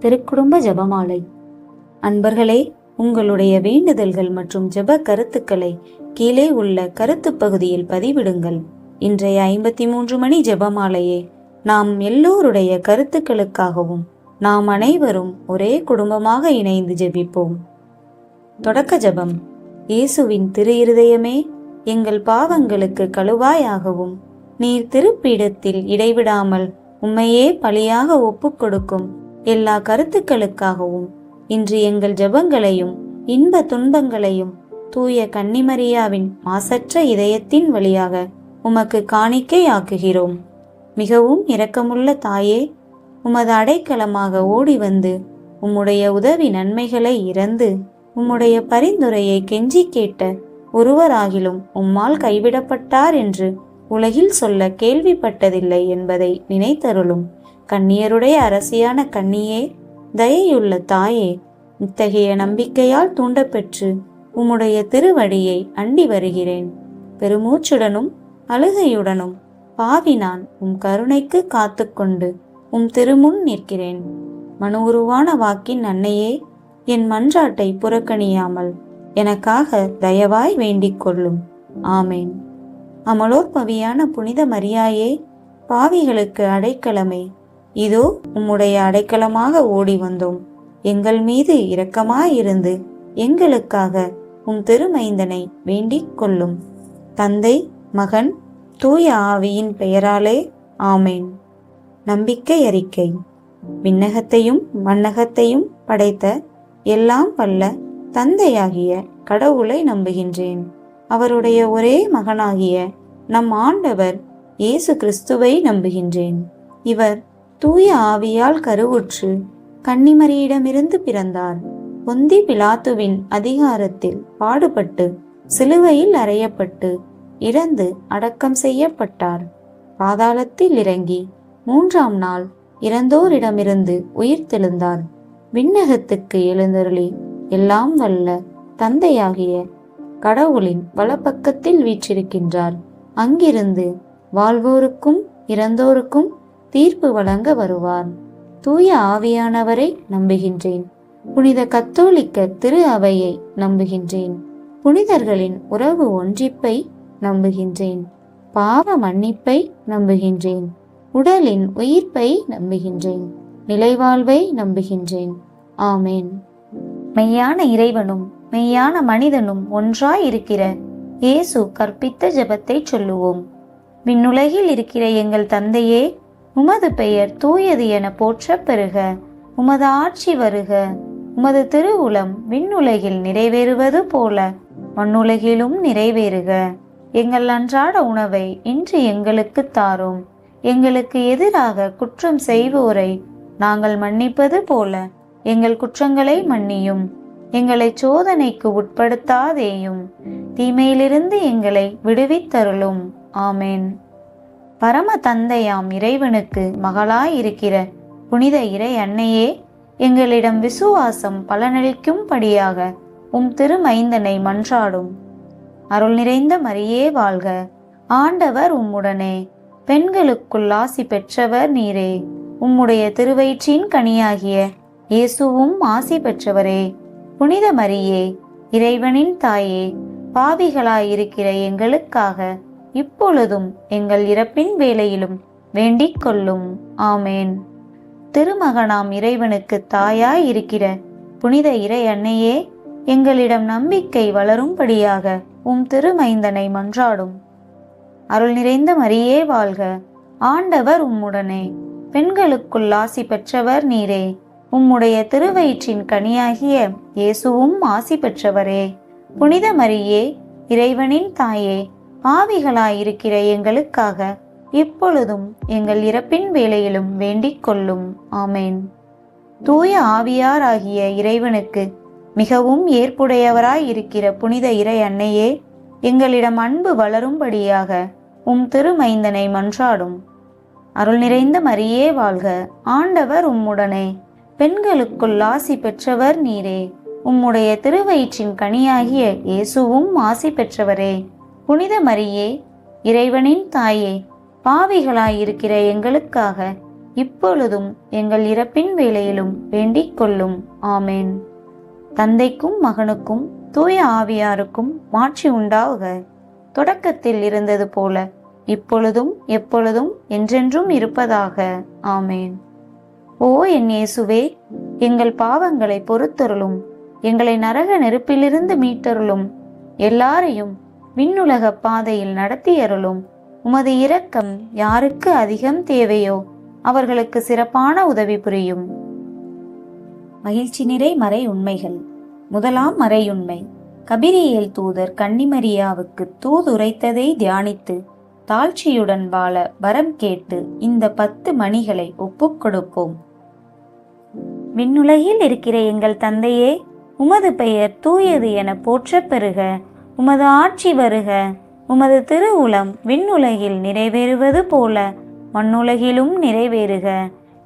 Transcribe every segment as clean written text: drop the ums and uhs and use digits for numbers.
திருக்குடும்ப ஜெபமாலை. அன்பர்களே, உங்களுடைய வேண்டுதல்கள் மற்றும் ஜெப கருத்துக்களை கீழே உள்ள கருத்து பகுதியில் பதிவிடுங்கள். இன்றைய 53 மணி ஜெபமாலையே நாம் எல்லோருடைய கருத்துக்களுக்காகவும் நாம் அனைவரும் ஒரே குடும்பமாக இணைந்து ஜெபிப்போம். தொடக்க ஜெபம். இயேசுவின் திரு இருதயமே, எங்கள் பாவங்களுக்கு கழுவாயாகவும் நீர் திருப்பீடத்தில் இடைவிடாமல் உம்மையே பலியாக ஒப்புக் கொடுக்கும் எல்லா கருத்துக்களுக்காகவும் இன்று எங்கள் ஜெபங்களையும் இன்ப துன்பங்களையும் தூய கன்னிமரியாவின் மாசற்ற இதயத்தின் வழியாக உமக்கு காணிக்கை ஆக்குகிறோம். மிகவும் இரக்கமுள்ள தாயே, உமது அடைக்கலமாக ஓடி வந்து உம்முடைய உதவி நன்மைகளை இறந்து உம்முடைய பரிந்துரையை கெஞ்சி கேட்ட ஒருவராகிலும் உம்மால் கைவிடப்பட்டார் என்று உலகில் சொல்ல கேள்விப்பட்டதில்லை என்பதை நினைத்தருளும். கன்னியருடைய அரசியான கன்னியே, தயையுள்ள தாயே, இத்தகைய நம்பிக்கையால் தூண்டப்பெற்று உம்முடைய திருவடியை அண்டி வருகிறேன். பெருமூச்சுடனும் அழுகையுடனும் பாவி நான் உம் கருணைக்கு காத்து கொண்டு உம் திருமுன் நிற்கிறேன். மனு உருவான வாக்கின் அன்னையே, என் மன்றாட்டை புறக்கணியாமல் எனக்காக தயவாய் வேண்டிக் கொள்ளும். ஆமேன். அமலோற்பவியான புனித மரியாயே, பாவிகளுக்கு அடைக்கலமே, இதோ உம்முடைய அடைக்கலமாக ஓடி வந்தோம். எங்கள் மீது இரக்கமாயிருந்து எங்களுக்காக உம் திருமைந்தனை வேண்டிக் கொள்ளும். தந்தை, மகன், தூய ஆவியின் பெயராலே ஆமேன். நம்பிக்கை அறிக்கை. விண்ணகத்தையும் மண்ணகத்தையும் படைத்த எல்லாம் வல்ல தந்தையாகிய கடவுளை நம்புகின்றேன். அவருடைய ஒரே மகனாகிய நம் ஆண்டவர் இயேசு கிறிஸ்துவை நம்புகின்றேன். இவர் தூய ஆவியால் கருவுற்று கன்னிமரியிடமிருந்து பிறந்தார். பொந்தி பிலாத்துவின் அதிகாரத்தில் பாடுபட்டு சிலுவையில் அறையப்பட்டு இறந்து அடக்கம் செய்யப்பட்டார். பாதாளத்தில் இறங்கி 3ஆம் நாள் இறந்தோரிடமிருந்து உயிர் தெழுந்தார். விண்ணகத்துக்கு எழுந்தருளி எல்லாம் வல்ல தந்தையாகிய கடவுளின் வலப்பக்கத்தில் வீற்றிருக்கின்றார். அங்கிருந்து வாழ்வோருக்கும் இறந்தோருக்கும் தீர்ப்பு வழங்க வருவார். தூய ஆவியானவரை நம்புகின்றேன். புனித கத்தோலிக்க திரு அவையை நம்புகின்றேன். புனிதர்களின் உறவு ஒன்றிப்பை நம்புகின்றேன். பாவ மன்னிப்பை நம்புகின்றேன். உடலின் உயிர்ப்பை நம்புகின்றேன். நிலைவாழ்வை நம்புகின்றேன். ஆமேன். மெய்யான இறைவனும் மெய்யான மனிதனும் ஒன்றாய் இருக்கிற இயேசு கற்பித்த ஜெபத்தை சொல்லுவோம். விண்ணுலகில் இருக்கிற எங்கள் தந்தையே, உமது பெயர் தூயது என போற்ற பெறுக. உமது ஆட்சி வருக. உமது திருவுளம் விண்ணுலகில் நிறைவேறுவது போல மண்ணுலகிலும் நிறைவேறுக. எங்கள் அன்றாட உணவை இன்று எங்களுக்கு தாரும். எங்களுக்கு எதிராக குற்றம் செய்வோரை நாங்கள் மன்னிப்பது போல எங்கள் குற்றங்களை மன்னியும். எங்களை சோதனைக்கு உட்படுத்தாதேயும், தீமையிலிருந்து எங்களை விடுவித்தருளும். ஆமேன். பரம தந்தையாம் இறைவனுக்கு மகளாயிருக்கிற புனித இறை அன்னையே, எங்களிடம் விசுவாசம் பலனளிக்கும்படியாக உம் திருமைந்தனை மன்றாடும். அருள் நிறைந்த மரியே வாழ்க. ஆண்டவர் உம்முடனே. பெண்களுக்குள் ஆசி பெற்றவர் நீரே. உம்முடைய திருவயிற்றின் கனியாகிய இயேசுவும் ஆசி பெற்றவரே. புனித மரியே, இறைவனின் தாயே, பாவிகளாயிருக்கிற எங்களுக்காக இப்பொழுதும் எங்கள் இறப்பின் வேளையிலும் வேண்டிக் கொள்ளும். ஆமேன். திருமகனாம் இறைவனுக்கு தாயாய் இருக்கிற புனித இறை அன்னையே, எங்களிடம் நம்பிக்கை வளரும்படியாக உம் திருமைந்தனை மன்றாடும். அருள் நிறைந்த மரியே வாழ்க. ஆண்டவர் உம்முடனே. பெண்களுக்குள் ஆசி பெற்றவர் நீரே. உம்முடைய திருவயிற்றின் கனியாகிய இயேசுவும் ஆசி பெற்றவரே. புனித மரியே, இறைவனின் தாயே, பாவிகளாயிருக்கிற எங்களுக்காக இப்பொழுதும் எங்கள் இறப்பின் வேளையிலும் வேண்டிக் கொள்ளும். ஆமேன். தூய ஆவியாராகிய இறைவனுக்கு மிகவும் ஏற்புடையவராய் இருக்கிற புனித இறை அன்னையே, எங்களிடம் அன்பு வளரும்படியாக உம் திருமைந்தனை மன்றாடும். அருள் நிறைந்த மரியே வாழ்க. ஆண்டவர் உம்முடனே. பெண்களுக்குள் ஆசி பெற்றவர் நீரே. உம்முடைய திருவயிற்றின் கனியாகிய இயேசுவும் ஆசி பெற்றவரே. புனித மரியே, இறைவனின் தாயே, பாவிகளாயிருக்கிற எங்களுக்காக இப்பொழுதும் எங்கள் இறப்பின் வேளையிலும் வேண்டிக் கொள்ளும். ஆமேன். தந்தைக்கும் மகனுக்கும் தூய ஆவியாருக்கும் மாட்சி உண்டாக. தொடக்கத்தில் இருந்தது போல இப்பொழுதும் எப்பொழுதும் என்றென்றும் இருப்பதாக. ஆமேன். ஓ என் இயேசுவே, எங்கள் பாவங்களை பொறுத்தருளும். எங்களை நரக நெருப்பிலிருந்து மீட்டருளும். எல்லாரையும் விண்ணுலக பாதையில் நடத்தியருளும். உமது இரக்கம் யாருக்கு அதிகம் தேவையோ அவர்களுக்கு சிறப்பான உதவி புரியும். மகிழ்ச்சி நிறை மறை உண்மைகள். முதலாம் மறையுண்மை, கபிரியேல் தூதர் கன்னிமரியாவுக்கு தூதுரைத்ததை தியானித்து தாழ்ச்சியுடன் வாழ வரம் கேட்டு இந்த 10 மணிகளை ஒப்புக் கொடுப்போம். விண்ணுலகில் இருக்கிற எங்கள் தந்தையே, உமது பெயர் தூயது என போற்றப் பெறுக. உமது ஆட்சி வருக. உமது திருவுளம் விண்ணுலகில் நிறைவேறுவது போல மண்ணுலகிலும் நிறைவேறுக.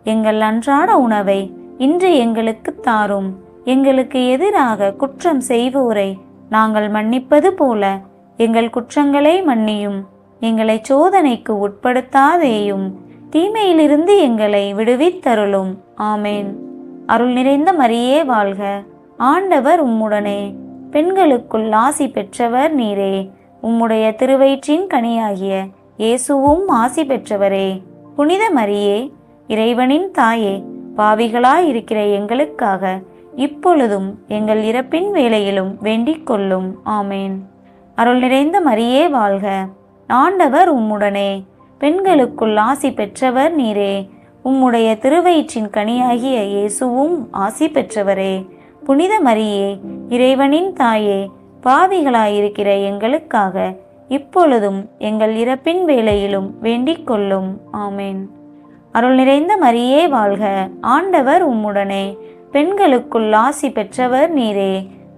எங்கள் அன்றாட உணவை இன்று எங்களுக்கு தாரும். எங்களுக்கு எதிராக குற்றம் செய்வோரை நாங்கள் மன்னிப்பது போல எங்கள் குற்றங்களை மன்னியும். எங்களை சோதனைக்கு உட்படுத்தாதேயும், தீமையிலிருந்து எங்களை விடுவித்தருளும். ஆமேன். அருள் நிறைந்த மரியே வாழ்க. ஆண்டவர் உம்முடனே. பெண்களுக்குள் ஆசி பெற்றவர் நீரே. உம்முடைய திருவயிற்றின் கனியாகிய இயேசுவும் ஆசி பெற்றவரே. புனித மரியே, இறைவனின் தாயே, பாவிகளாயிருக்கிற எங்களுக்காக இப்பொழுதும் எங்கள் இறப்பின் வேளையிலும் வேண்டிக் கொள்ளும். ஆமேன். அருள் நிறைந்த மரியே வாழ்க. ஆண்டவர் உம்முடனே. பெண்களுக்குள் ஆசி பெற்றவர் நீரே. உம்முடைய திருவயிற்றின் கனியாகிய இயேசுவும் ஆசி பெற்றவரே. புனித மரியே, இறைவனின் தாயே, பாவிகளாயிருக்கிற எங்களுக்காக இப்பொழுதும் எங்கள் இறப்பின் வேளையிலும் வேண்டிக் கொள்ளும். ஆமேன். அருள் நிறைந்த மரியே வாழ்க. ஆண்டவர் உம்முடனே. பெண்களுக்குள் ஆசி பெற்றவர் நீரே.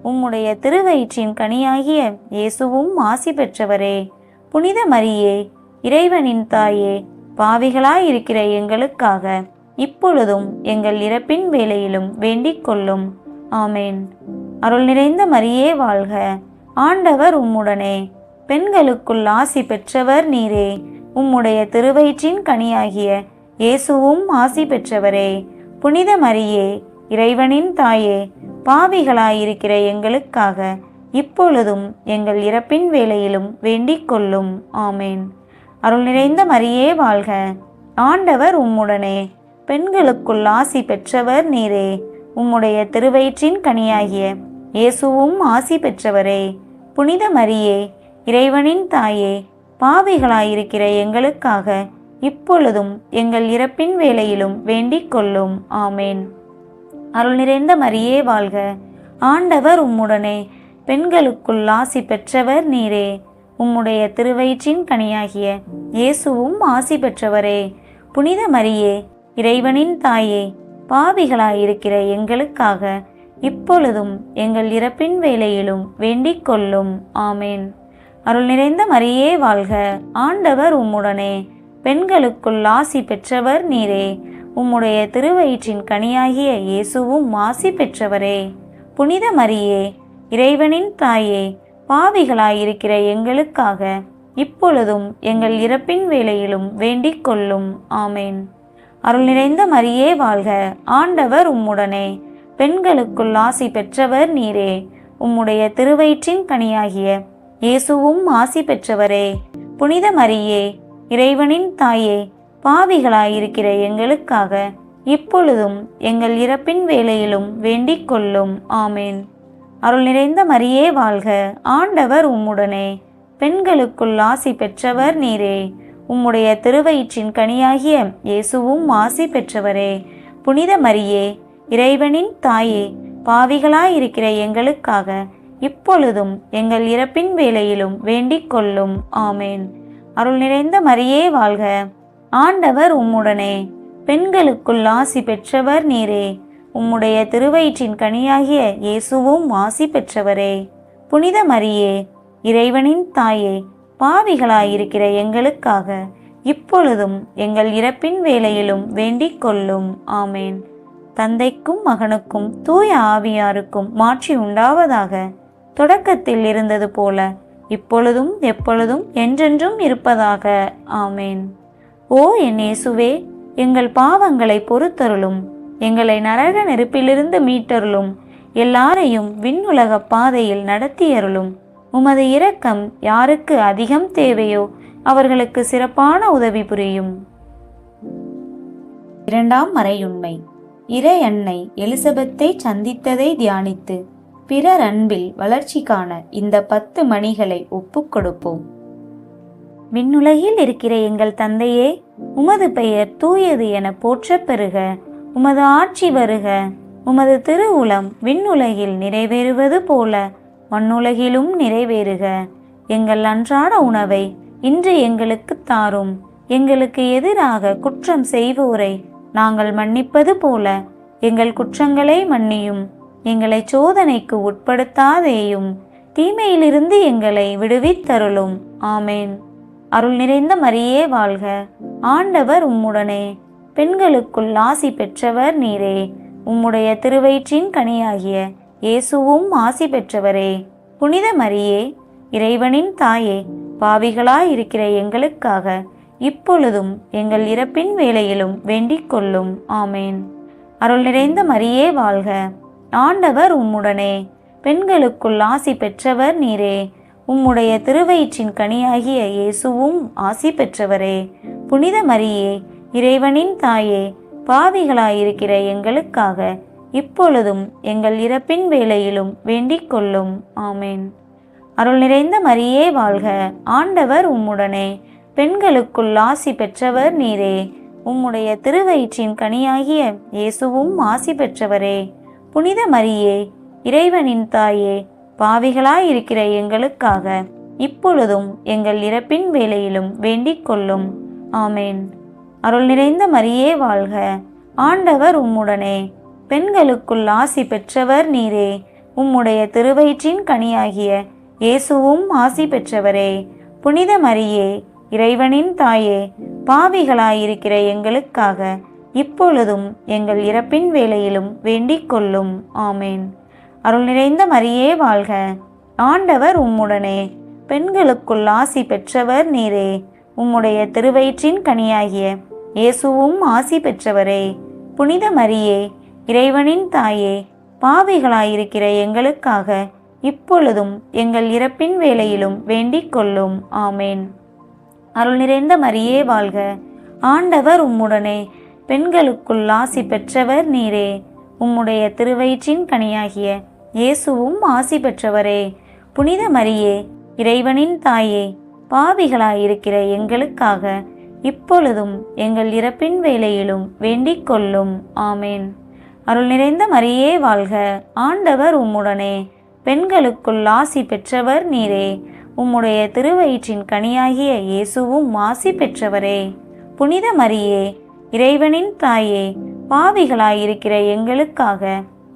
உம்முடைய திருவயிற்றின் கனியாகிய இயேசுவும் ஆசி பெற்றவரே. புனித மரியே, இறைவனின் தாயே, பாவிகளாயிருக்கிற எங்களுக்காக இப்பொழுதும் எங்கள் இறப்பின் வேளையிலும் வேண்டிக் கொள்ளும். ஆமேன். அருள் நிறைந்த மரியே வாழ்க. ஆண்டவர் உம்முடனே. பெண்களுக்குள் ஆசி பெற்றவர் நீரே. உம்முடைய திருவயிற்றின் கனியாகிய இயேசுவும் ஆசி பெற்றவரே. புனித மரியே, இறைவனின் தாயே, பாவிகளாயிருக்கிற எங்களுக்காக இப்பொழுதும் எங்கள் இறப்பின் வேளையிலும் வேண்டிக் கொள்ளும். ஆமேன். அருள் நிறைந்த மரியே வாழ்க. ஆண்டவர் உம்முடனே. பெண்களுக்குள் ஆசி பெற்றவர் நீரே. உம்முடைய திருவயிற்றின் கனியாகிய இயேசுவும் ஆசி பெற்றவரே. புனித மரியே, இறைவனின் தாயே, பாவிகளாயிருக்கிற எங்களுக்காக இப்பொழுதும் எங்கள் இறப்பின் வேளையிலும் வேண்டிக் கொள்ளும். ஆமேன். அருள் நிறைந்த மரியே வாழ்க. ஆண்டவர் உம்முடனே. பெண்களுக்குள் ஆசி பெற்றவர் நீரே. உம்முடைய திருவயிற்றின் கனியாகிய இயேசுவும் ஆசி பெற்றவரே. புனித மரியே, இறைவனின் தாயே, பாவிகளாயிருக்கிற எங்களுக்காக இப்பொழுதும் எங்கள் இறப்பின் வேளையிலும் வேண்டிக் கொள்ளும். ஆமேன். அருள் நிறைந்த மரியே வாழ்க. ஆண்டவர் உம்முடனே. பெண்களுக்குள் ஆசி பெற்றவர் நீரே. உம்முடைய திருவயிற்றின் கனியாகிய இயேசுவும் ஆசி பெற்றவரே. புனித மரியே, இறைவனின் தாயே, பாவிகளாயிருக்கிற எங்களுக்காக இப்பொழுதும் எங்கள் இறப்பின் வேளையிலும் வேண்டிக் கொள்ளும். ஆமேன். அருள் நிறைந்த மரியே வாழ்க. ஆண்டவர் உம்முடனே. பெண்களுக்குள் ஆசி பெற்றவர் நீரே. உம்முடைய திருவயிற்றின் கனியாகிய இயேசுவும் ஆசி பெற்றவரே. புனித மரியே, இறைவனின் தாயே, பாவிகளாயிருக்கிற எங்களுக்காக இப்பொழுதும் எங்கள் இறப்பின் வேளையிலும் வேண்டிக் கொள்ளும். ஆமேன். அருள் நிறைந்த மரியே வாழ்க. ஆண்டவர் உம்முடனே. பெண்களுக்குள் ஆசி பெற்றவர் நீரே. உம்முடைய திருவயிற்றின் கனியாகிய இயேசுவும் ஆசி பெற்றவரே. புனித மரியே, இறைவனின் தாயே, பாவிகளாயிருக்கிற எங்களுக்காக இப்பொழுதும் எங்கள் இறப்பின் வேளையிலும் வேண்டிக் கொள்ளும். ஆமேன். அருள் நிறைந்த மரியே வாழ்க. ஆண்டவர் உம்முடனே. பெண்களுக்குள் ஆசி பெற்றவர் நீரே. உம்முடைய திருவயிற்றின் கனியாகிய இயேசுவும் ஆசி பெற்றவரே. புனித மரியே, இறைவனின் தாயே, பாவிகளாயிருக்கிற எங்களுக்காக இப்பொழுதும் எங்கள் இறப்பின் வேளையிலும் வேண்டிக் கொள்ளும். ஆமேன். தந்தைக்கும் மகனுக்கும் தூய ஆவியாருக்கும் மாட்சி உண்டாவதாக. தொடக்கத்தில் இருந்தது போல இப்பொழுதும் எப்பொழுதும் என்றென்றும் இருப்பதாக. ஆமேன். ஓ என் இயேசுவே, எங்கள் பாவங்களை பொறுத்தருளும். எங்களை நரக நெருப்பிலிருந்து மீட்டருளும். எல்லாரையும் விண்ணுலக பாதையில் நடத்தியருளும். உமது இரக்கம் யாருக்கு அதிகம் தேவையோ அவர்களுக்கு சிறப்பான உதவி புரியும். இரண்டாம் மறையுண்மை. இறை அன்னை எலிசபெத்தை சந்தித்ததை தியானித்து பிறர் அன்பில் வளர்ச்சி காண இந்த 10 மணிகளை ஒப்புக் கொடுப்போம். விண்ணுலகில் இருக்கிற எங்கள் தந்தையே, உமது பெயர் தூயது என போற்றப் பெறுக. உமது ஆட்சி வருக. உமது திருவுளம் விண்ணுலகில் நிறைவேறுவது போல மண்ணுலகிலும் நிறைவேறுக. எங்கள் அன்றாட உணவை இன்று எங்களுக்கு தாரும். எங்களுக்கு எதிராக குற்றம் செய்வோரை நாங்கள் மன்னிப்பது போல எங்கள் குற்றங்களை மன்னியும். எங்களை சோதனைக்கு உட்படுத்தாதேயும், தீமையிலிருந்து எங்களை விடுவித்தருளும். ஆமேன். அருள் நிறைந்த மரியே வாழ்க. ஆண்டவர் உம்முடனே. பெண்களுக்குள் ஆசி பெற்றவர் நீரே. உம்முடைய திருவயிற்றின் கனியாகிய இயேசுவும் ஆசி பெற்றவரே. புனித மரியே, இறைவனின் தாயே, பாவிகளாயிருக்கிற எங்களுக்காக இப்பொழுதும் எங்கள் இறப்பின் வேளையிலும் வேண்டிக் கொள்ளும். ஆமேன். அருள் நிறைந்த மரியே வாழ்க. ஆண்டவர் உம்முடனே. பெண்களுக்குள் ஆசி பெற்றவர் நீரே. உம்முடைய திருவயிற்றின் கனியாகிய இயேசுவும் ஆசி பெற்றவரே. புனித மரியே, இறைவனின் தாயே, பாவிகளாயிருக்கிற எங்களுக்காக இப்பொழுதும் எங்கள் இறப்பின் வேளையிலும் வேண்டிக் கொள்ளும். ஆமேன். அருள் நிறைந்த மரியே வாழ்க. ஆண்டவர் உம்முடனே. பெண்களுக்குள் ஆசி பெற்றவர் நீரே. உம்முடைய திருவயிற்றின் கனியாகிய இயேசுவும் ஆசி பெற்றவரே. புனித மரியே, இறைவனின் தாயே, பாவிகளாயிருக்கிற எங்களுக்காக இப்பொழுதும் எங்கள் இறப்பின் வேளையிலும் வேண்டிக் கொள்ளும். ஆமேன். அருள் நிறைந்த மரியே வாழ்க. ஆண்டவர் உம்முடனே. பெண்களுக்குள் ஆசி பெற்றவர் நீரே. உம்முடைய திருவயிற்றின் கனியாகிய இயேசுவும் ஆசி பெற்றவரே. புனித மரியே, இறைவனின் தாயே, பாவிகளாயிருக்கிற எங்களுக்காக இப்பொழுதும் எங்கள் இறப்பின் வேளையிலும் வேண்டிக் கொள்ளும். ஆமேன். அருள் நிறைந்த மரியே வாழ்க. ஆண்டவர் உம்முடனே. பெண்களுக்குள் ஆசி பெற்றவர் நீரே. உம்முடைய திருவயிற்றின் கனியாகிய இயேசுவும் ஆசி பெற்றவரே. புனித மரியே, இறைவனின் தாயே, பாவிகளாயிருக்கிற எங்களுக்காக இப்பொழுதும் எங்கள் இறப்பின் வேளையிலும் வேண்டிக் கொள்ளும். ஆமேன். அருள் நிறைந்த மரியே வாழ்க. ஆண்டவர் உம்முடனே. பெண்களுக்குள் ஆசி பெற்றவர் நீரே. உம்முடைய திருவயிற்றின் கனியாகிய இயேசுவும் ஆசி பெற்றவரே. புனித மரியே, இறைவனின் தாயே, பாவிகளாயிருக்கிற எங்களுக்காக இப்பொழுதும் எங்கள் இறப்பின் வேளையிலும் வேண்டிக் கொள்ளும். ஆமேன். அருள் நிறைந்த மரியே வாழ்க. ஆண்டவர் உம்முடனே. பெண்களுக்குள் ஆசி பெற்றவர் நீரே. உம்முடைய திருவயிற்றின் கனியாகிய இயேசுவும் ஆசி பெற்றவரே. புனித மரியே, இறைவனின் தாயே, பாவிகளாயிருக்கிற எங்களுக்காக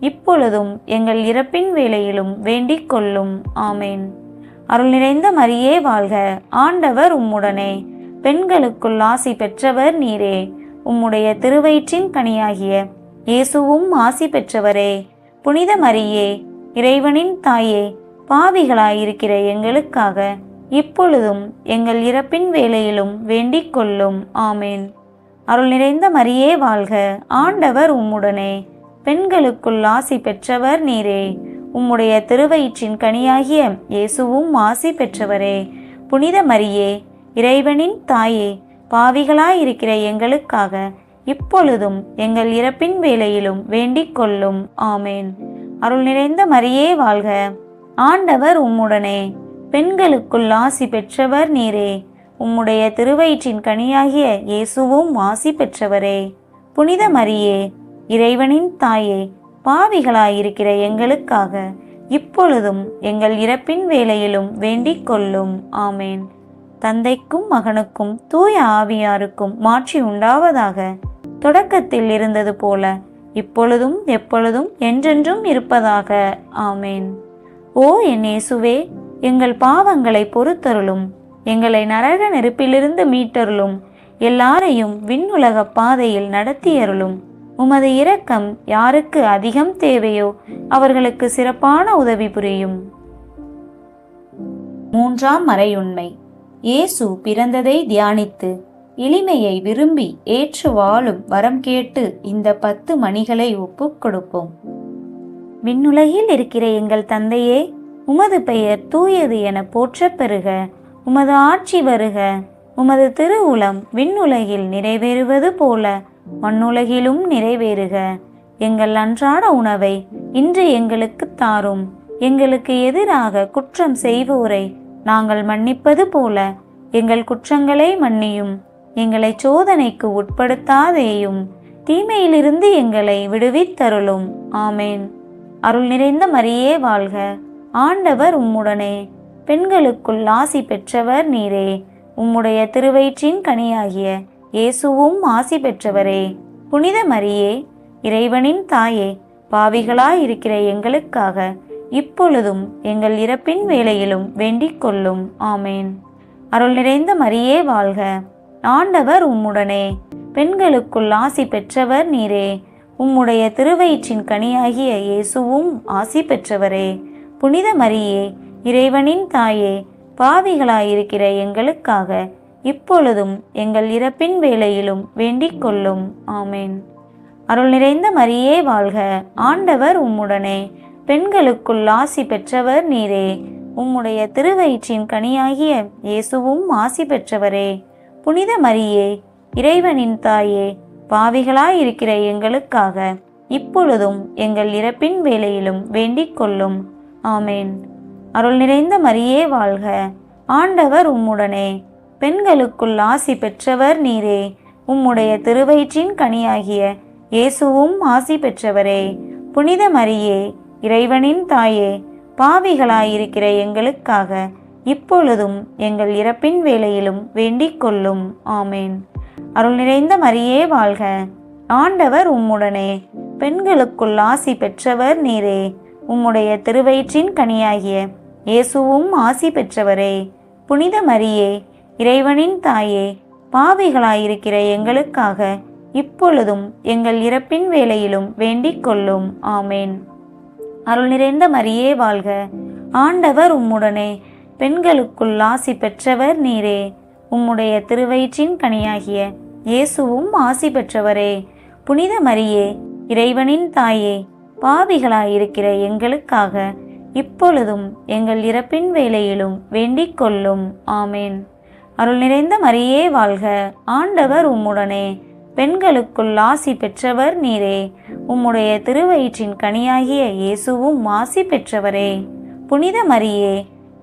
இப்பொழுதும் எங்கள் இறப்பின் வேளையிலும் வேண்டிக் கொள்ளும். ஆமேன். அருள் நிறைந்த மரியே வாழ்க. ஆண்டவர் உம்முடனே. பெண்களுக்குள் ஆசி பெற்றவர் நீரே. உம்முடைய திருவயிற்றின் கனியாகிய இயேசுவும் ஆசி பெற்றவரே. புனித மரியே, இறைவனின் தாயே, பாவிகளாயிருக்கிற எங்களுக்காக இப்பொழுதும் எங்கள் இறப்பின் வேளையிலும் வேண்டிக் கொள்ளும். ஆமேன். அருள் நிறைந்த மரியே வாழ்க. ஆண்டவர் உம்முடனே. பெண்களுக்குள் ஆசி பெற்றவர் நீரே. உம்முடைய திருவயிற்றின் கனியாகிய இயேசுவும் ஆசி பெற்றவரே. புனித மரியே, இறைவனின் தாயே, பாவிகளாயிருக்கிற எங்களுக்காக இப்பொழுதும் எங்கள் இறப்பின் வேளையிலும் வேண்டிக் கொள்ளும். ஆமேன். அருள் நிறைந்த மரியே வாழ்க. ஆண்டவர் உம்முடனே. பெண்களுக்குள் ஆசி பெற்றவர் நீரே. உம்முடைய திருவயிற்றின் கனியாகிய இயேசுவும் ஆசி பெற்றவரே. புனித மரியே, இறைவனின் தாயே, பாவிகளாயிருக்கிற எங்களுக்காக இப்பொழுதும் எங்கள் இறப்பின் வேளையிலும் வேண்டிக் கொள்ளும். ஆமேன். தந்தைக்கும் மகனுக்கும் தூய ஆவியாருக்கும் மாட்சி உண்டாவதாக. தொடக்கத்தில் இருந்தது போல இப்பொழுதும் எப்பொழுதும் என்றென்றும் இருப்பதாக. ஆமேன். ஓ என் இயேசுவே, எங்கள் பாவங்களை பொறுத்தருளும். எங்களை நரக நெருப்பிலிருந்து மீட்டருளும். எல்லாரையும் விண்ணுலக பாதையில் நடத்தியருளும். உமது இரக்கம் யாருக்கு அதிகம் தேவையோ அவர்களுக்கு சிறப்பான உதவி புரியும். மூன்றாம் மறையுண்மை. இயேசு பிறந்ததை தியானித்து எளிமையை விரும்பி ஏற்று வாழும் வரம் கேட்டு இந்த 10 மணிகளை ஒப்புக் கொடுப்போம். விண்ணுலகில் இருக்கிற எங்கள் தந்தையே, உமது பெயர் தூயது என போற்றப் பெறுக. உமது ஆட்சி வருக. உமது திருவுளம் விண்ணுலகில் நிறைவேறுவது போல மண்ணுலகிலும் நிறைவேறுக. எங்கள் அன்றாட உணவை இன்று எங்களுக்கு தாரும். எங்களுக்கு எதிராக குற்றம் செய்வோரை நாங்கள் மன்னிப்பது போல எங்கள் குற்றங்களை மன்னியும். எங்களை சோதனைக்கு உட்படுத்தாதேயும், தீமையிலிருந்து எங்களை விடுவித்தருளும். ஆமேன். அருள் நிறைந்த மரியே வாழ்க. ஆண்டவர் உம்முடனே. பெண்களுக்குள் ஆசி பெற்றவர் நீரே. உம்முடைய திருவயிற்றின் கனியாகிய இயேசுவும் ஆசி பெற்றவரே. புனித மரியே, இறைவனின் தாயே, பாவிகளாயிருக்கிற எங்களுக்காக இப்பொழுதும் எங்கள் இறப்பின் வேளையிலும் வேண்டிக் கொள்ளும். ஆமேன். அருள் நிறைந்த மரியே வாழ்க. ஆண்டவர் உம்முடனே. பெண்களுக்குள் ஆசி பெற்றவர் நீரே. உம்முடைய திருவயிற்றின் கனியாகிய இயேசுவும் ஆசி பெற்றவரே. புனித மரியே, இறைவனின் தாயே, பாவிகளாயிருக்கிற எங்களுக்காக இப்பொழுதும் எங்கள் இறப்பின் வேளையிலும் வேண்டிக் கொள்ளும். ஆமேன். அருள் நிறைந்த மரியே வாழ்க. ஆண்டவர் உம்முடனே. பெண்களுக்குள் ஆசி பெற்றவர் நீரே. உம்முடைய திருவயிற்றின் கனியாகிய இயேசுவும் ஆசி பெற்றவரே. புனித மரியே, இறைவனின் தாயே, பாவிகளாயிருக்கிற எங்களுக்காக இப்பொழுதும் எங்கள் இறப்பின் வேளையிலும் வேண்டிக் கொள்ளும். ஆமேன். அருள் நிறைந்த மரியே வாழ்க. ஆண்டவர் உம்முடனே. பெண்களுக்குள் ஆசி பெற்றவர் நீரே. உம்முடைய திருவயிற்றின் கனியாகிய இயேசுவும் ஆசி பெற்றவரே. புனித மரியே, இறைவனின் தாயே, பாவிகளாயிருக்கிற எங்களுக்காக இப்பொழுதும் எங்கள் இறப்பின் வேளையிலும் வேண்டிக் கொள்ளும். ஆமேன். அருள் நிறைந்த மரியே வாழ்க. ஆண்டவர் உம்முடனே. பெண்களுக்குள் ஆசி பெற்றவர் நீரே. உம்முடைய திருவயிற்றின் கனியாகிய இயேசுவும் ஆசி பெற்றவரே. புனித மரியே, இறைவனின் தாயே, பாவிகளாயிருக்கிற எங்களுக்காக இப்பொழுதும் எங்கள் இறப்பின் வேளையிலும் வேண்டிக் கொள்ளும். ஆமேன். அருள் நிறைந்த மரியே வாழ்க. ஆண்டவர் உம்முடனே. பெண்களுக்குள் ஆசி பெற்றவர் நீரே. உம்முடைய திருவயிற்றின் கனியாகிய இயேசுவும் ஆசி பெற்றவரே. புனித மரியே, இறைவனின் தாயே, பாவிகளாயிருக்கிற எங்களுக்காக இப்பொழுதும் எங்கள் இறப்பின் வேளையிலும் வேண்டிக் கொள்ளும். ஆமேன். அருள் நிறைந்த மரியே வாழ்க. ஆண்டவர் உம்முடனே. பெண்களுக்குள் ஆசி பெற்றவர் நீரே. உம்முடைய திருவயிற்றின் கனியாகிய இயேசுவும் ஆசி பெற்றவரே. புனித மரியே,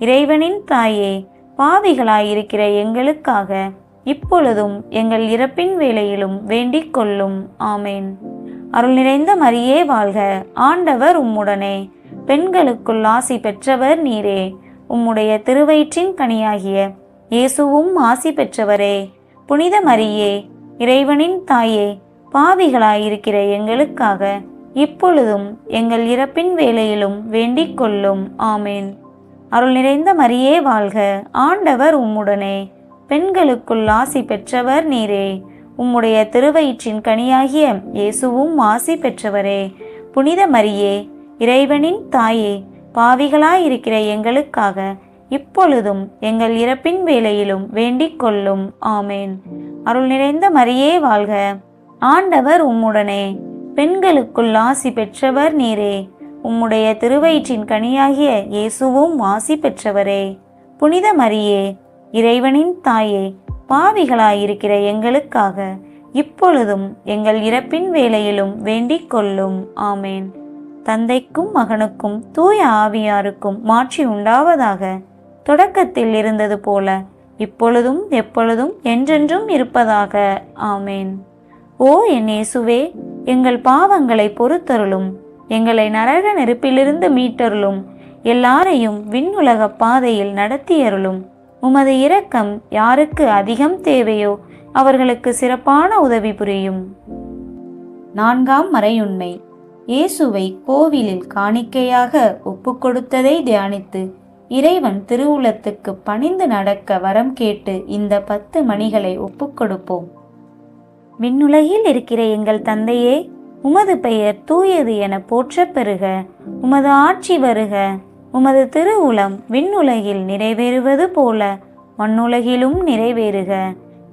இறைவனின் தாயே, பாவிகளாயிருக்கிற எங்களுக்காக இப்பொழுதும் எங்கள் இறப்பின் வேளையிலும் வேண்டிக் கொள்ளும். ஆமேன். அருள் நிறைந்த மரியே வாழ்க. ஆண்டவர் உம்முடனே. பெண்களுக்குள் ஆசி பெற்றவர் நீரே. உம்முடைய திருவயிற்றின் கனியாகிய இயேசுவும் ஆசி பெற்றவரே. புனித மரியே, இறைவனின் தாயே, பாவிகளாயிருக்கிற எங்களுக்காக இப்பொழுதும் எங்கள் இறப்பின் வேளையிலும் வேண்டிக் கொள்ளும். ஆமேன். அருள் நிறைந்த மரியே வாழ்க. ஆண்டவர் உம்முடனே. பெண்களுக்குள் ஆசி பெற்றவர் நீரே. உம்முடைய திருவயிற்றின் கனியாகிய இயேசுவும் ஆசி பெற்றவரே. புனித மரியே, இறைவனின் தாயே, பாவிகளாயிருக்கிற எங்களுக்காக இப்பொழுதும் எங்கள் இறப்பின் வேளையிலும் வேண்டிக் கொள்ளும். ஆமேன். அருள் நிறைந்த மரியே வாழ்க. ஆண்டவர் உம்முடனே. பெண்களுக்குள் ஆசி பெற்றவர் நீரே. உம்முடைய திருவயிற்றின் கனியாகிய இயேசுவும் ஆசி பெற்றவரே. புனித மரியே, இறைவனின் தாயே, பாவிகளாயிருக்கிற எங்களுக்காக இப்பொழுதும் எங்கள் இறப்பின் வேளையிலும் வேண்டிக் கொள்ளும். ஆமேன். தந்தைக்கும் மகனுக்கும் தூய ஆவியாருக்கும் மாட்சி உண்டாவதாக. தொடக்கத்தில் இருந்தது போல இப்பொழுதும் எப்பொழுதும் என்றென்றும் இருப்பதாக. ஆமேன். ஓ என் இயேசுவே, எங்கள் பாவங்களை பொறுத்தருளும். எங்களை நரக நெருப்பிலிருந்து மீட்டருளும். எல்லாரையும் விண்ணுலக பாதையில் நடத்தியருளும். உமது இரக்கம் யாருக்கு அதிகம் தேவையோ அவர்களுக்கு சிறப்பான உதவி புரியும். 4ஆம் மறையுண்மை. இயேசுவை கோவிலில் காணிக்கையாக ஒப்புக்கொடுத்ததை தியானித்து இறைவன் திருவுளத்துக்கு பணிந்து நடக்க வரம் கேட்டு இந்த 10 மணிகளை ஒப்புக்கொடுப்போம். விண்ணுலகில் இருக்கிற எங்கள் தந்தையே, உமது பெயர் தூயது என போற்றப் பெறுக. உமது ஆட்சி வருக. உமது திருவுளம் விண்ணுலகில் நிறைவேறுவது போல மண்ணுலகிலும் நிறைவேறுக.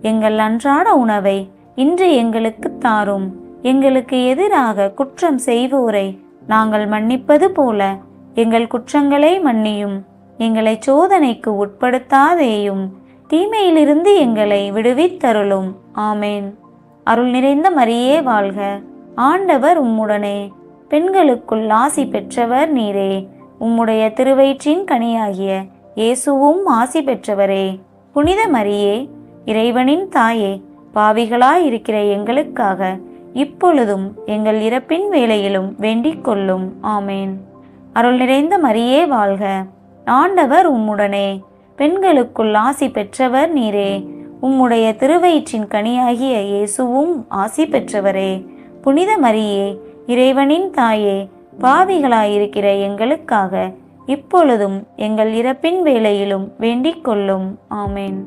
எங்கள் அன்றாட உணவை இன்று எங்களுக்கு தாரும். எங்களுக்கு எதிராக குற்றம் செய்வோரை நாங்கள் மன்னிப்பது போல எங்கள் குற்றங்களை மன்னியும். எங்களை சோதனைக்கு உட்படுத்தாதேயும், தீமையிலிருந்து எங்களை விடுவித்தருளும். ஆமேன். அருள் நிறைந்த மரியே வாழ்க, ஆண்டவர் உம்முடனே. பெண்களுக்குள் ஆசி பெற்றவர் நீரே. உம்முடைய திருவயிற்றின் கனியாகிய இயேசுவும் ஆசி பெற்றவரே. புனித மரியே, இறைவனின் தாயே, பாவிகளாயிருக்கிற எங்களுக்காக இப்பொழுதும் எங்கள் இறப்பின் வேளையிலும் வேண்டிக் கொள்ளும். ஆமேன். அருள் நிறைந்த மரியே வாழ்க, ஆண்டவர் உம்முடனே. பெண்களுக்குள் ஆசி பெற்றவர் நீரே. உம்முடைய திருவயிற்றின் கனியாகிய இயேசுவும் ஆசி பெற்றவரே. புனித மரியே, இறைவனின் தாயே, பாவிகளாயிருக்கிற எங்களுக்காக இப்பொழுதும் எங்கள் இறப்பின் வேளையிலும் வேண்டிக் கொள்ளும். ஆமேன்.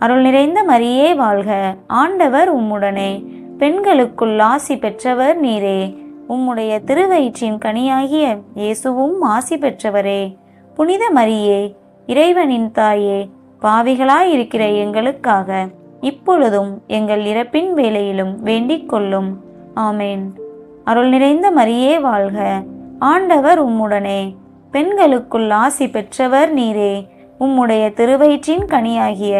அருள் நிறைந்த மரியே வாழ்க, ஆண்டவர் உம்முடனே. பெண்களுக்குள் ஆசி பெற்றவர் நீரே. உம்முடைய திருவயிற்றின் கனியாகிய இயேசுவும் ஆசி பெற்றவரே. புனித மரியே, இறைவனின் தாயே, பாவிகளாயிருக்கிற எங்களுக்காக இப்பொழுதும் எங்கள் இறப்பின் வேளையிலும் வேண்டிக் கொள்ளும். ஆமேன். அருள் நிறைந்த மரியே வாழ்க, ஆண்டவர் உம்முடனே. பெண்களுக்குள் ஆசி பெற்றவர் நீரே. உம்முடைய திருவயிற்றின் கனியாகிய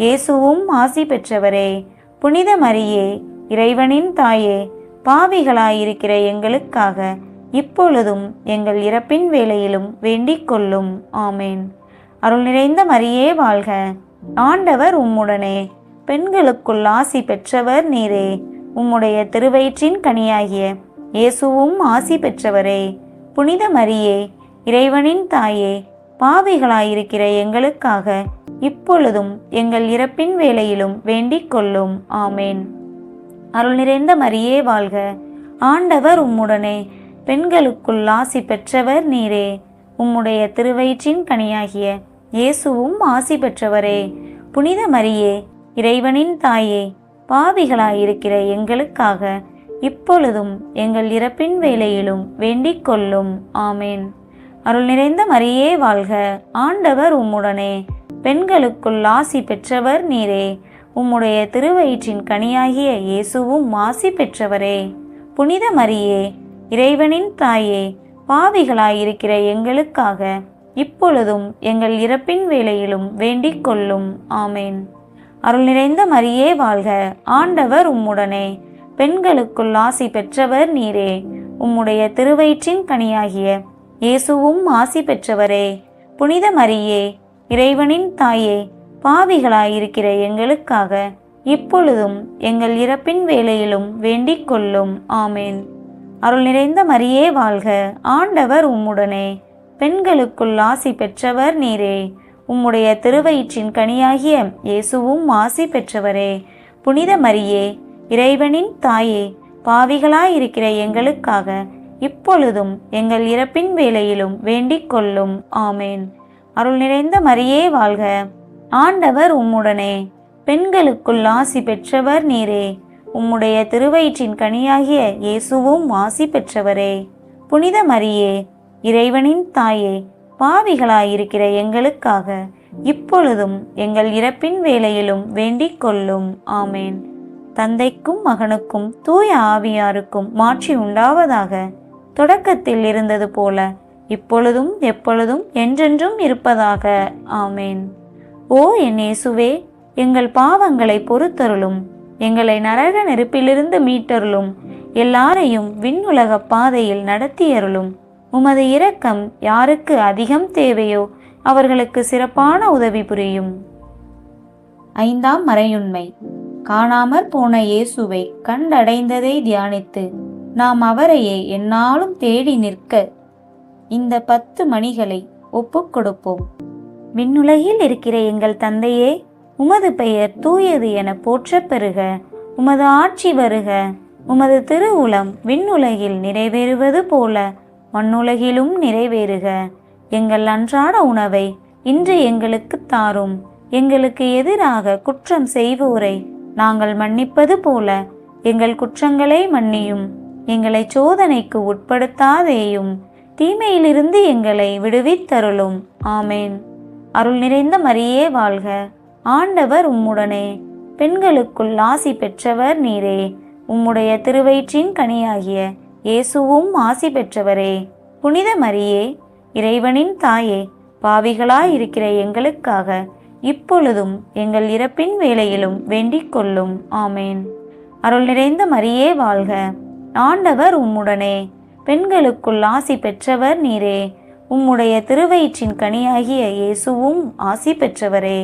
இயேசுவும் ஆசி பெற்றவரே. புனித மரியே, இறைவனின் தாயே, பாவிகளாயிருக்கிற எங்களுக்காக இப்பொழுதும் எங்கள் இறப்பின் வேளையிலும் வேண்டிக் கொள்ளும். ஆமேன். அருள் நிறைந்த மரியே வாழ்க, ஆண்டவர் உம்முடனே. பெண்களுக்குள் ஆசி பெற்றவர் நீரே. உம்முடைய திருவயிற்றின் கனியாகிய இயேசுவும் ஆசி பெற்றவரே. புனித மரியே, இறைவனின் தாயே, பாவிகளாயிருக்கிற எங்களுக்காக இப்பொழுதும் எங்கள் இறப்பின் வேளையிலும் வேண்டிக் கொள்ளும். ஆமேன். அருள் நிறைந்த மரியே வாழ்க, ஆண்டவர் உம்முடனே. பெண்களுக்குள் ஆசி பெற்றவர் நீரே. உம்முடைய திருவயிற்றின் கனியாகிய இயேசுவும் ஆசி பெற்றவரே. புனித மரியே, இறைவனின் தாயே, பாவிகளாயிருக்கிற எங்களுக்காக இப்பொழுதும் எங்கள் இறப்பின் வேளையிலும் வேண்டிக் கொள்ளும். ஆமேன். அருள் நிறைந்த மரியே வாழ்க, ஆண்டவர் உம்முடனே. பெண்களுக்குள் ஆசி பெற்றவர் நீரே. உம்முடைய திருவயிற்றின் கனியாகிய இயேசுவும் ஆசி பெற்றவரே. புனித மரியே, இறைவனின் தாயே, பாவிகளாயிருக்கிற எங்களுக்காக இப்பொழுதும் எங்கள் இறப்பின் வேளையிலும் வேண்டிக் கொள்ளும். ஆமேன். அருள் நிறைந்த மரியே வாழ்க, ஆண்டவர் உம்முடனே. பெண்களுக்குள் ஆசி பெற்றவர் நீரே. உம்முடைய திருவயிற்றின் கனியாகிய இயேசுவும் ஆசி பெற்றவரே. புனித மரியே, இறைவனின் தாயே, பாவிகளாயிருக்கிற எங்களுக்காக இப்பொழுதும் எங்கள் இறப்பின் வேளையிலும் வேண்டிக் கொள்ளும். ஆமேன். அருள் நிறைந்த மரியே வாழ்க, ஆண்டவர் உம்முடனே. பெண்களுக்குள் ஆசி பெற்றவர் நீரே. உம்முடைய திருவயிற்றின் கனியாகிய இயேசுவும் ஆசி பெற்றவரே. புனித மரியே, இறைவனின் தாயே, பாவிகளாயிருக்கிற எங்களுக்காக இப்பொழுதும் எங்கள் இறப்பின் வேளையிலும் வேண்டிக் கொள்ளும். ஆமேன். அருள் நிறைந்த மரியே வாழ்க, ஆண்டவர் உம்முடனே. பெண்களுக்குள் ஆசி பெற்றவர் நீரே. உம்முடைய திருவயிற்றின் கனியாகிய இயேசுவும் ஆசி பெற்றவரே. புனித மரியே, இறைவனின் தாயே, பாவிகளாயிருக்கிற எங்களுக்காக இப்பொழுதும் எங்கள் இறப்பின் வேளையிலும் வேண்டிக் கொள்ளும். ஆமேன். தந்தைக்கும் மகனுக்கும் தூய ஆவியாருக்கும் மாட்சி உண்டாவதாக. தொடக்கத்தில் இருந்தது போல இப்பொழுதும் எப்பொழுதும் என்றென்றும் இருப்பதாக. ஆமேன். ஓ என் இயேசுவே, எங்கள் பாவங்களை பொறுத்தருளும். எங்களை நரக நெருப்பிலிருந்து மீட்டருளும். எல்லாரையும் விண்ணுலக பாதையில் நடத்தியருளும். உமது இரக்கம் யாருக்கு அதிகம் தேவையோ அவர்களுக்கு சிறப்பான உதவி புரியும். 5ஆம் மறையுண்மை. காணாமற் போன இயேசுவை கண்டடைந்ததை தியானித்து நாம் அவரையே எந்நாளும் தேடி நிற்க இந்த 10 மணிகளை ஒப்புக் கொடுப்போம். விண்ணுலகில் இருக்கிற எங்கள் தந்தையே, உமது பெயர் தூயது என போற்றப் பெறுக. உமது ஆட்சி வருக. உமது திருவுளம் விண்ணுலகில் நிறைவேறுவது போல மண்ணுலகிலும் நிறைவேறுக. எங்கள் அன்றாட உணவை இன்று எங்களுக்கு தாரும். எங்களுக்கு எதிராக குற்றம் செய்வோரை நாங்கள் மன்னிப்பது போல எங்கள் குற்றங்களை மன்னியும். எங்களை சோதனைக்கு உட்படுத்தாதேயும், தீமையிலிருந்து எங்களை விடுவித்தருளும். ஆமேன். அருள் நிறைந்த மரியே வாழ்க, ஆண்டவர் உம்முடனே. பெண்களுக்குள் ஆசி பெற்றவர் நீரே. உம்முடைய திருவயிற்றின் கனியாகிய இயேசுவும் ஆசி பெற்றவரே. புனித மரியே, இறைவனின் தாயே, பாவிகளாயிருக்கிற எங்களுக்காக இப்பொழுதும் எங்கள் இறப்பின் வேளையிலும் வேண்டிக் கொள்ளும். ஆமேன். அருள் நிறைந்த மரியே வாழ்க. ஆண்டவர் உம்முடனே. பெண்களுக்குள் ஆசி பெற்றவர் நீரே. உம்முடைய திருவயிற்றின் கனியாகிய இயேசுவும் ஆசி பெற்றவரே.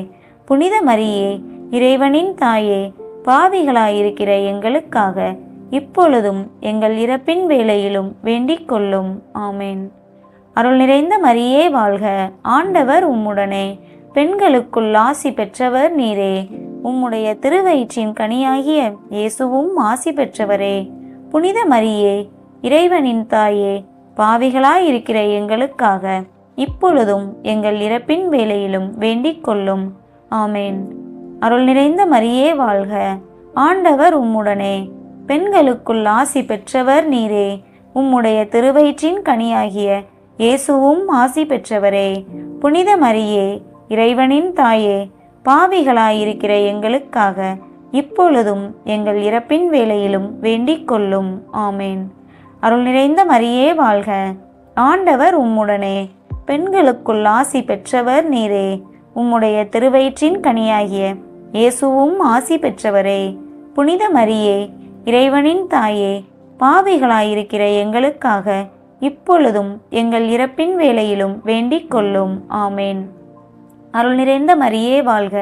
புனித மரியே, இறைவனின் தாயே, பாவிகளாயிருக்கிற எங்களுக்காக இப்பொழுதும் எங்கள் இறப்பின் வேளையிலும் வேண்டிக் கொள்ளும். ஆமேன். அருள் நிறைந்த மரியே வாழ்க. ஆண்டவர் உம்முடனே. பெண்களுக்குள் ஆசி பெற்றவர் நீரே. உம்முடைய திருவயிற்றின் கனியாகிய இயேசுவும் ஆசி பெற்றவரே. புனித மரியே, இறைவனின் தாயே, பாவிகளாயிருக்கிற எங்களுக்காக இப்பொழுதும் எங்கள் இறப்பின் வேளையிலும் வேண்டிக் கொள்ளும். ஆமேன். அருள் நிறைந்த மரியே வாழ்க. ஆண்டவர் உம்முடனே. பெண்களுக்குள் ஆசி பெற்றவர் நீரே. உம்முடைய திருவயிற்றின் கனியாகிய இயேசுவும் ஆசி பெற்றவரே. புனித மரியே, இறைவனின் தாயே, பாவிகளாயிருக்கிற எங்களுக்காக இப்பொழுதும் எங்கள் இறப்பின் வேளையிலும் வேண்டிக் கொள்ளும். ஆமேன். அருள் நிறைந்த மரியே வாழ்க. ஆண்டவர் உம்முடனே. பெண்களுக்குள் ஆசி பெற்றவர் நீரே. உம்முடைய திருவயிற்றின் கனியாகிய இயேசுவும் ஆசி பெற்றவரே. புனித மரியே, இறைவனின் தாயே, பாவிகளாயிருக்கிற எங்களுக்காக இப்பொழுதும் எங்கள் இறப்பின் வேளையிலும் வேண்டிக் கொள்ளும். ஆமேன். அருள் நிறைந்த மரியே வாழ்க.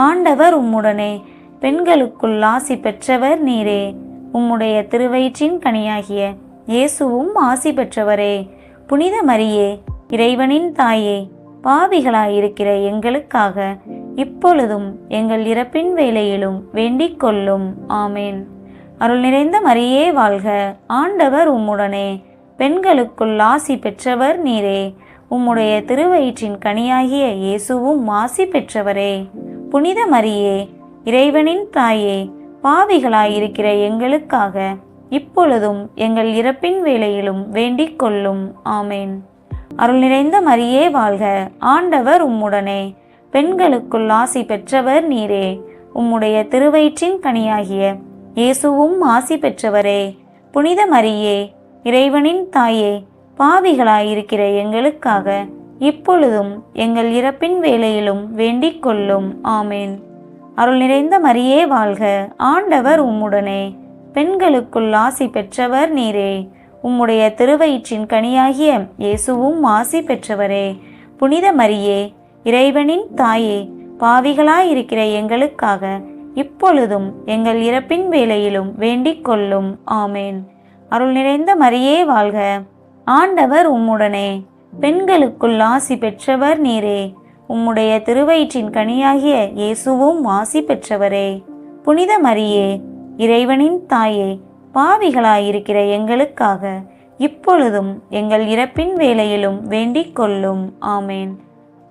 ஆண்டவர் உம்முடனே. பெண்களுக்குள் ஆசி பெற்றவர் நீரே. உம்முடைய திருவயிற்றின் கனியாகிய இயேசுவும் ஆசி பெற்றவரே. புனித மரியே, இறைவனின் தாயே, பாவிகளாயிருக்கிற எங்களுக்காக இப்பொழுதும் எங்கள் இறப்பின் வேளையிலும் வேண்டிக் கொள்ளும். ஆமேன். அருள் நிறைந்த மரியே வாழ்க. ஆண்டவர் உம்முடனே. பெண்களுக்குள் ஆசி பெற்றவர் நீரே. உம்முடைய திருவயிற்றின் கனியாகிய இயேசுவும் ஆசி பெற்றவரே. புனித மரியே, இறைவனின் தாயே, பாவிகளாயிருக்கிற எங்களுக்காக இப்பொழுதும் எங்கள் இறப்பின் வேளையிலும் வேண்டிக் கொள்ளும். ஆமேன். அருள் நிறைந்த மரியே வாழ்க. ஆண்டவர் உம்முடனே. பெண்களுக்குள் ஆசி பெற்றவர் நீரே. உம்முடைய திருவயிற்றின் கனியாகிய இயேசுவும் ஆசி பெற்றவரே. புனித மரியே, இறைவனின் தாயே, பாவிகளாயிருக்கிற எங்களுக்காக இப்பொழுதும் எங்கள் இறப்பின் வேளையிலும் வேண்டிக் கொள்ளும். ஆமேன். அருள் நிறைந்த மரியே வாழ்க. ஆண்டவர் உம்முடனே. பெண்களுக்குள் ஆசி பெற்றவர் நீரே. உம்முடைய திருவயிற்றின் கனியாகிய இயேசுவும் ஆசி பெற்றவரே. புனித மரியே, இறைவனின் தாயே, பாவிகளாயிருக்கிற எங்களுக்காக இப்பொழுதும் எங்கள் இறப்பின் வேளையிலும் வேண்டிக் கொள்ளும். ஆமேன். அருள் நிறைந்த மரியே வாழ்க. ஆண்டவர் உம்முடனே. பெண்களுக்குள் ஆசி பெற்றவர் நீரே. உம்முடைய திருவயிற்றின் கனியாகிய இயேசுவும் ஆசி பெற்றவரே. புனித மரியே, இறைவனின் தாயே, பாவிகளாயிருக்கிற எங்களுக்காக இப்பொழுதும் எங்கள் இறப்பின் வேளையிலும் வேண்டிக் கொள்ளும். ஆமேன்.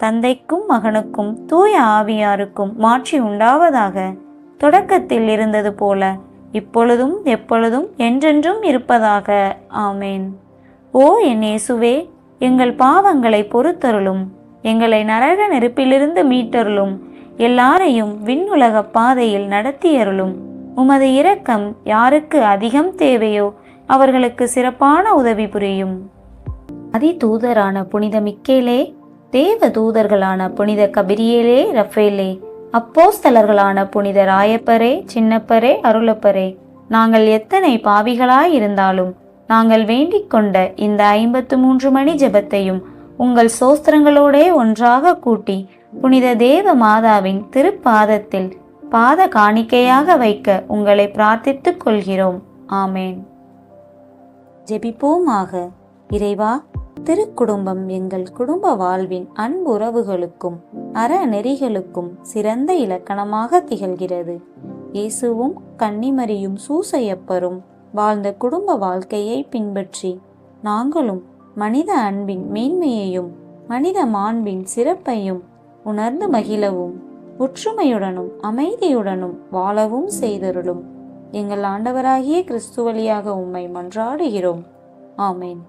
தந்தைக்கும் மகனுக்கும் தூய ஆவியாருக்கும் மாட்சி உண்டாவதாக. தொடக்கத்தில் இருந்தது போல இப்பொழுதும் எப்பொழுதும் என்றென்றும் இருப்பதாக. ஆமேன். ஓ என் இயேசுவே, எங்கள் பாவங்களை பொறுத்தருளும். எங்களை நரக நெருப்பிலிருந்து மீட்டருளும். எல்லாரையும் விண்ணுலக பாதையில் நடத்தியருளும். உமது இரக்கம் யாருக்கு அதிகம் தேவையோ அவர்களுக்கு சிறப்பான உதவி புரியும். அதிதூதரான புனித மிக்கேலே, தேவ தூதர்களான புனித கபிரியேலே, ரஃபேலே, அப்போஸ்தலர்களான புனித ராயப்பரே, சின்னப்பரே, அருளப்பரே, நாங்கள் எத்தனை பாவிகளாயிருந்தாலும் நாங்கள் வேண்டிக் கொண்ட இந்த 53 மணி ஜெபத்தையும் உங்கள் சோஸ்திரங்களோடே ஒன்றாக கூட்டி புனித தேவ மாதாவின் திருப்பாதத்தில் பாத காணிக்கையாக வைக்க உங்களை பிரார்த்தித்துக் கொள்கிறோம். ஆமேன். ஜெபிப்போமாக. இறைவா, திருக்குடும்பம் எங்கள் குடும்ப வாழ்வின் அன்புறவுகளுக்கும் அறநெறிகளுக்கும் சிறந்த இலக்கணமாக திகழ்கிறது. இயேசுவும் கன்னிமரியும் சூசையப்பரும் வாழ்ந்த குடும்ப வாழ்க்கையை பின்பற்றி நாங்களும் மனித அன்பின் மேன்மையையும் மனித மாண்பின் சிறப்பையும் உணர்ந்து மகிழவும் ஒற்றுமையுடனும் அமைதியுடனும் வாழவும் செய்தருளும். எங்கள் ஆண்டவராகிய கிறிஸ்து வழியாக உம்மை மன்றாடுகிறோம். ஆமேன்.